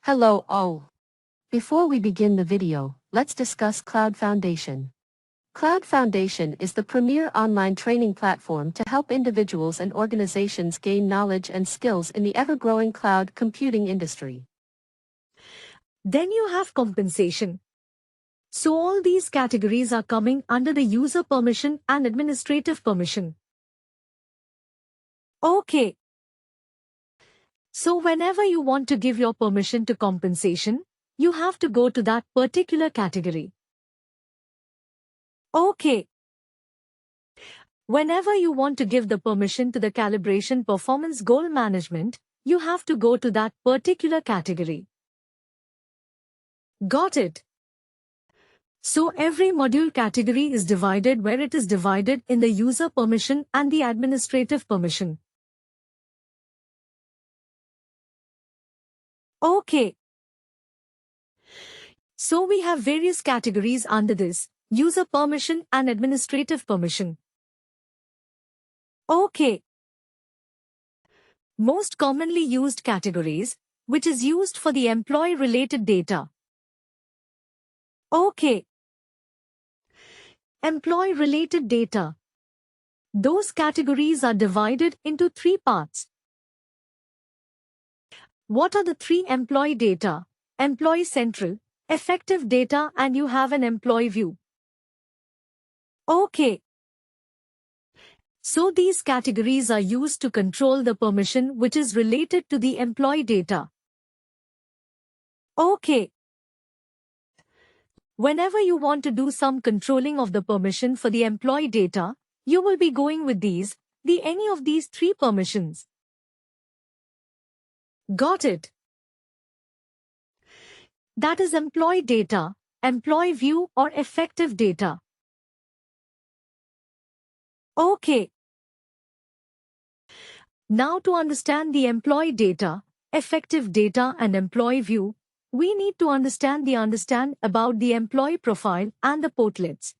Hello all. Before we begin the video, let's discuss Cloud Foundation. Cloud Foundation is the premier online training platform to help individuals and organizations gain knowledge and skills in the ever-growing cloud computing industry. Then you have compensation. So all these categories are coming under the user permission and administrative permission. Okay. So whenever you want to give your permission to compensation, you have to go to that particular category. Okay. Whenever you want to give the permission to the calibration performance goal management, you have to go to that particular category. Got it? So every module category is divided where it is divided in the user permission and the administrative permission. Okay. So we have various categories under this, user permission and administrative permission. Okay. Most commonly used categories, which is used for the employee-related data. Okay. Employee-related data. Those categories are divided into three parts. What are the three employee data? Employee Central, Effective Data, and you have an Employee View. Okay. So these categories are used to control the permission which is related to the employee data. Okay. Whenever you want to do some controlling of the permission for the employee data, you will be going with any of these three permissions. Got it? That is employee data, employee view, or effective data. Okay. Now to understand the employee data, effective data, and employee view, we need to understand about the employee profile and the portlets.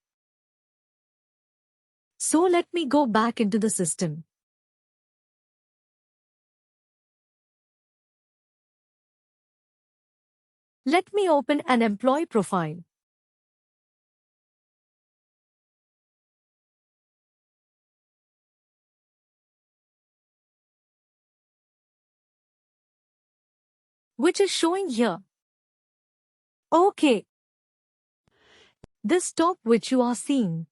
So let me go back into the system. Let me open an employee profile. Which is showing here. Okay. This top which you are seeing.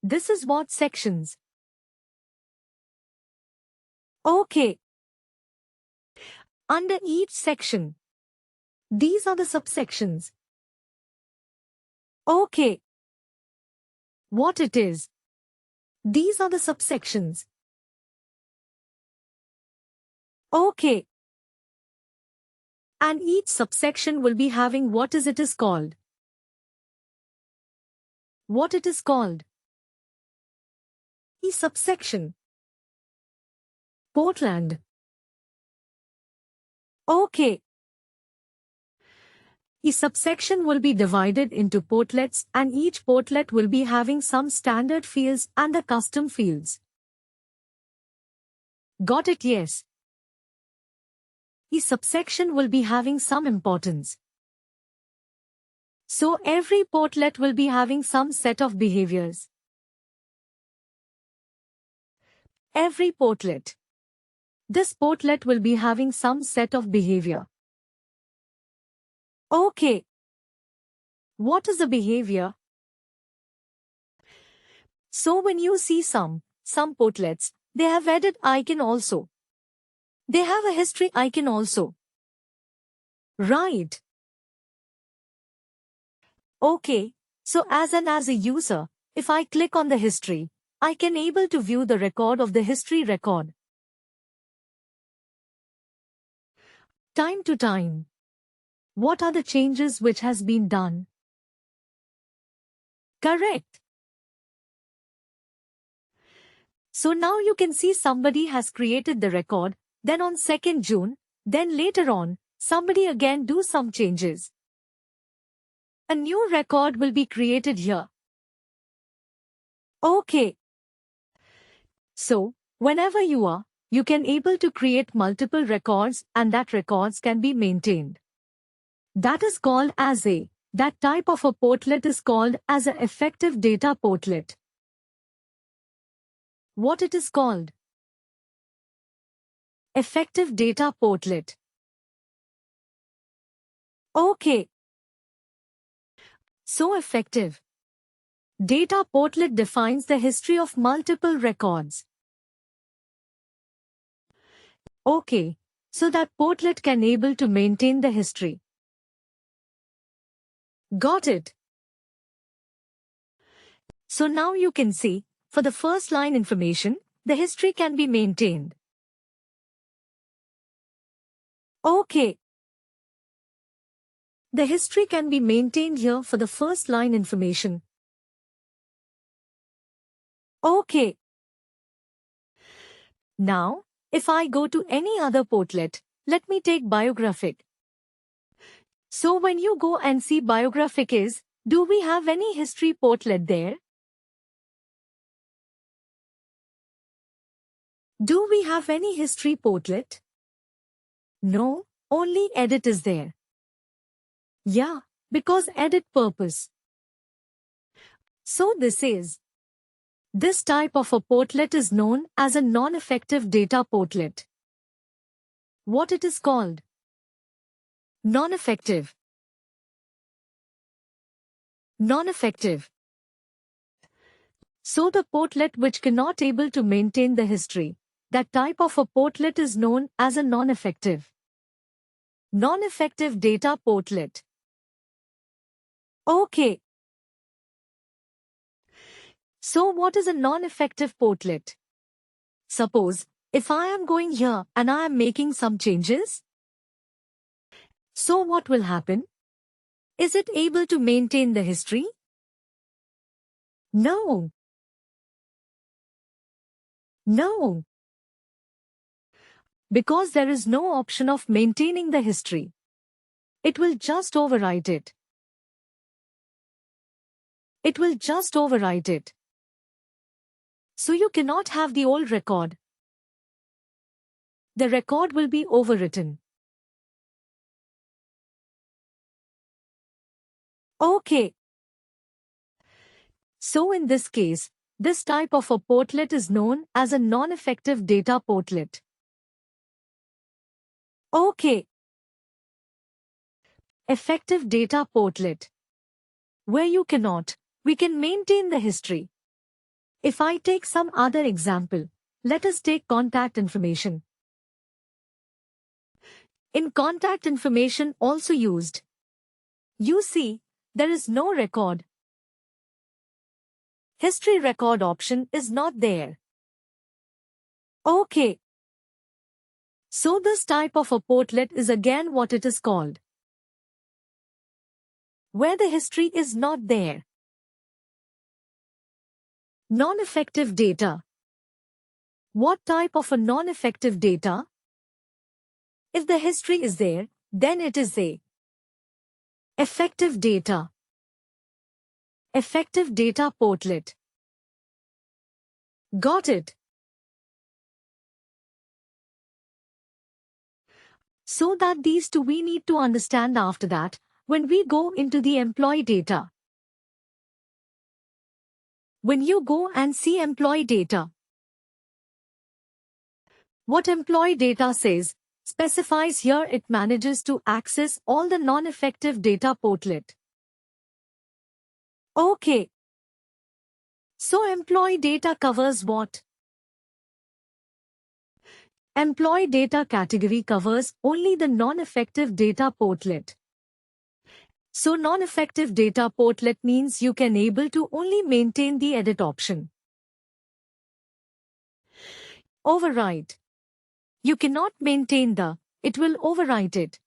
This is what sections. Okay. Under each section, these are the subsections. Okay. What it is? These are the subsections. Okay. And each subsection will be having what it is called. What it is called? Each subsection. Portland. Okay. Each subsection will be divided into portlets and each portlet will be having some standard fields and the custom fields. Got it? Yes. Each subsection will be having some importance. So every portlet will be having some set of behaviors. Every portlet. This portlet will be having some set of behavior. Okay. What is the behavior? So when you see some portlets, they have edit icon also. They have a history icon also. Right. Okay. So as a user, if I click on the history, I can able to view the record of the history record. Time to time. What are the changes which has been done? Correct. So now you can see somebody has created the record, then on 2nd June, then later on, somebody again do some changes. A new record will be created here. Okay. So, whenever you can able to create multiple records and that records can be maintained. That is called as a. That type of a portlet is called as a effective data portlet. What it is called? Effective data portlet. Okay. So effective. Data portlet defines the history of multiple records. Okay. So that portlet can able to maintain the history. Got it. So now you can see, for the first line information, the history can be maintained. Okay. The history can be maintained here for the first line information. Okay. Now, if I go to any other portlet, let me take biographic. So when you go and see biographic is, do we have any history portlet there? Do we have any history portlet? No, only edit is there. Yeah, because edit purpose. So this type of a portlet is known as a non-effective data portlet. What it is called? Non-effective. Non-effective. So the portlet which cannot able to maintain the history, that type of a portlet is known as a non-effective. Non-effective data portlet. Okay. So what is a non-effective portlet? Suppose, if I am going here and I am making some changes, so what will happen? Is it able to maintain the history? No. No. Because there is no option of maintaining the history. It will just overwrite it. It will just overwrite it. So you cannot have the old record. The record will be overwritten. Okay. So in this case, this type of a portlet is known as a non-effective data portlet. Okay. Effective data portlet. Where you cannot, we can maintain the history. If I take some other example, let us take contact information. In contact information also used, you see, there is no record. History record option is not there. Okay. So this type of a portlet is again what it is called. Where the history is not there. Non-effective data. What type of a non-effective data? If the history is there, then it is a effective data. Effective data portlet. Got it. So that these two we need to understand after that, when we go into the employee data. When you go and see employee data, what employee data says, specifies here it manages to access all the non-effective data portlet. Okay. So employee data covers what? Employee data category covers only the non-effective data portlet. So non-effective data portlet means you can able to only maintain the edit option. Overwrite. You cannot maintain it will overwrite it.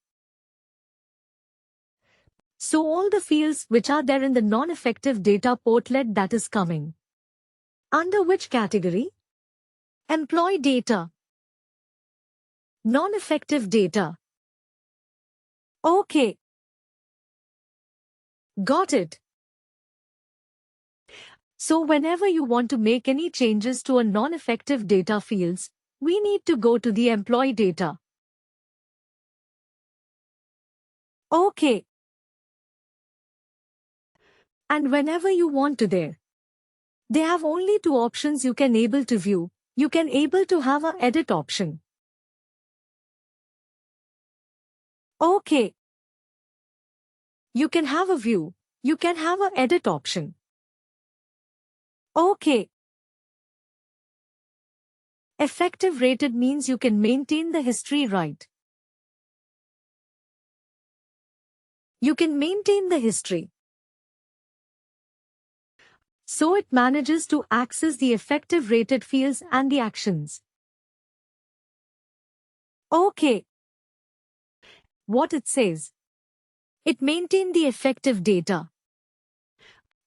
So all the fields which are there in the non-effective data portlet that is coming. Under which category? Employee data. Non-effective data. Okay. Got it. So whenever you want to make any changes to a non-effective data fields, we need to go to the employee data. Okay. And whenever you want to there. They have only two options you can able to view. You can able to have a edit option. Okay. You can have a view. You can have a edit option. Okay. Effective rated means you can maintain the history right. You can maintain the history. So it manages to access the effective rated fields and the actions. Okay. What it says. It maintains the effective data.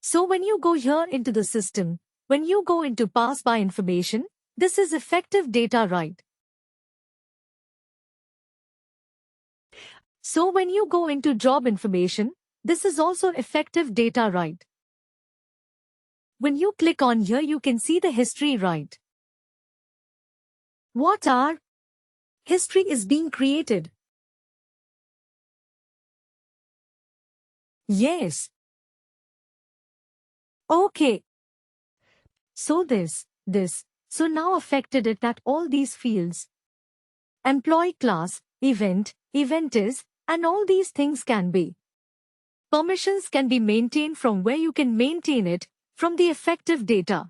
So when you go here into the system, when you go into pass by information, this is effective data right. So when you go into job information, this is also effective data right. When you click on here, you can see the history right. What are? History is being created. Yes. Okay. So this. So now affected it at all these fields. Employee class, event is, and all these things can be. Permissions can be maintained from where you can maintain it, from the effective data.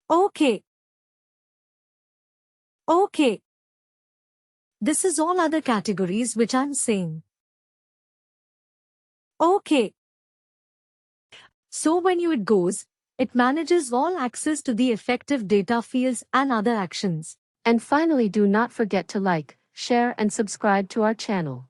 Okay. Okay. This is all other categories which I'm saying. Okay. So when it goes, it manages all access to the effective data fields and other actions. And finally, do not forget to like, share and subscribe to our channel.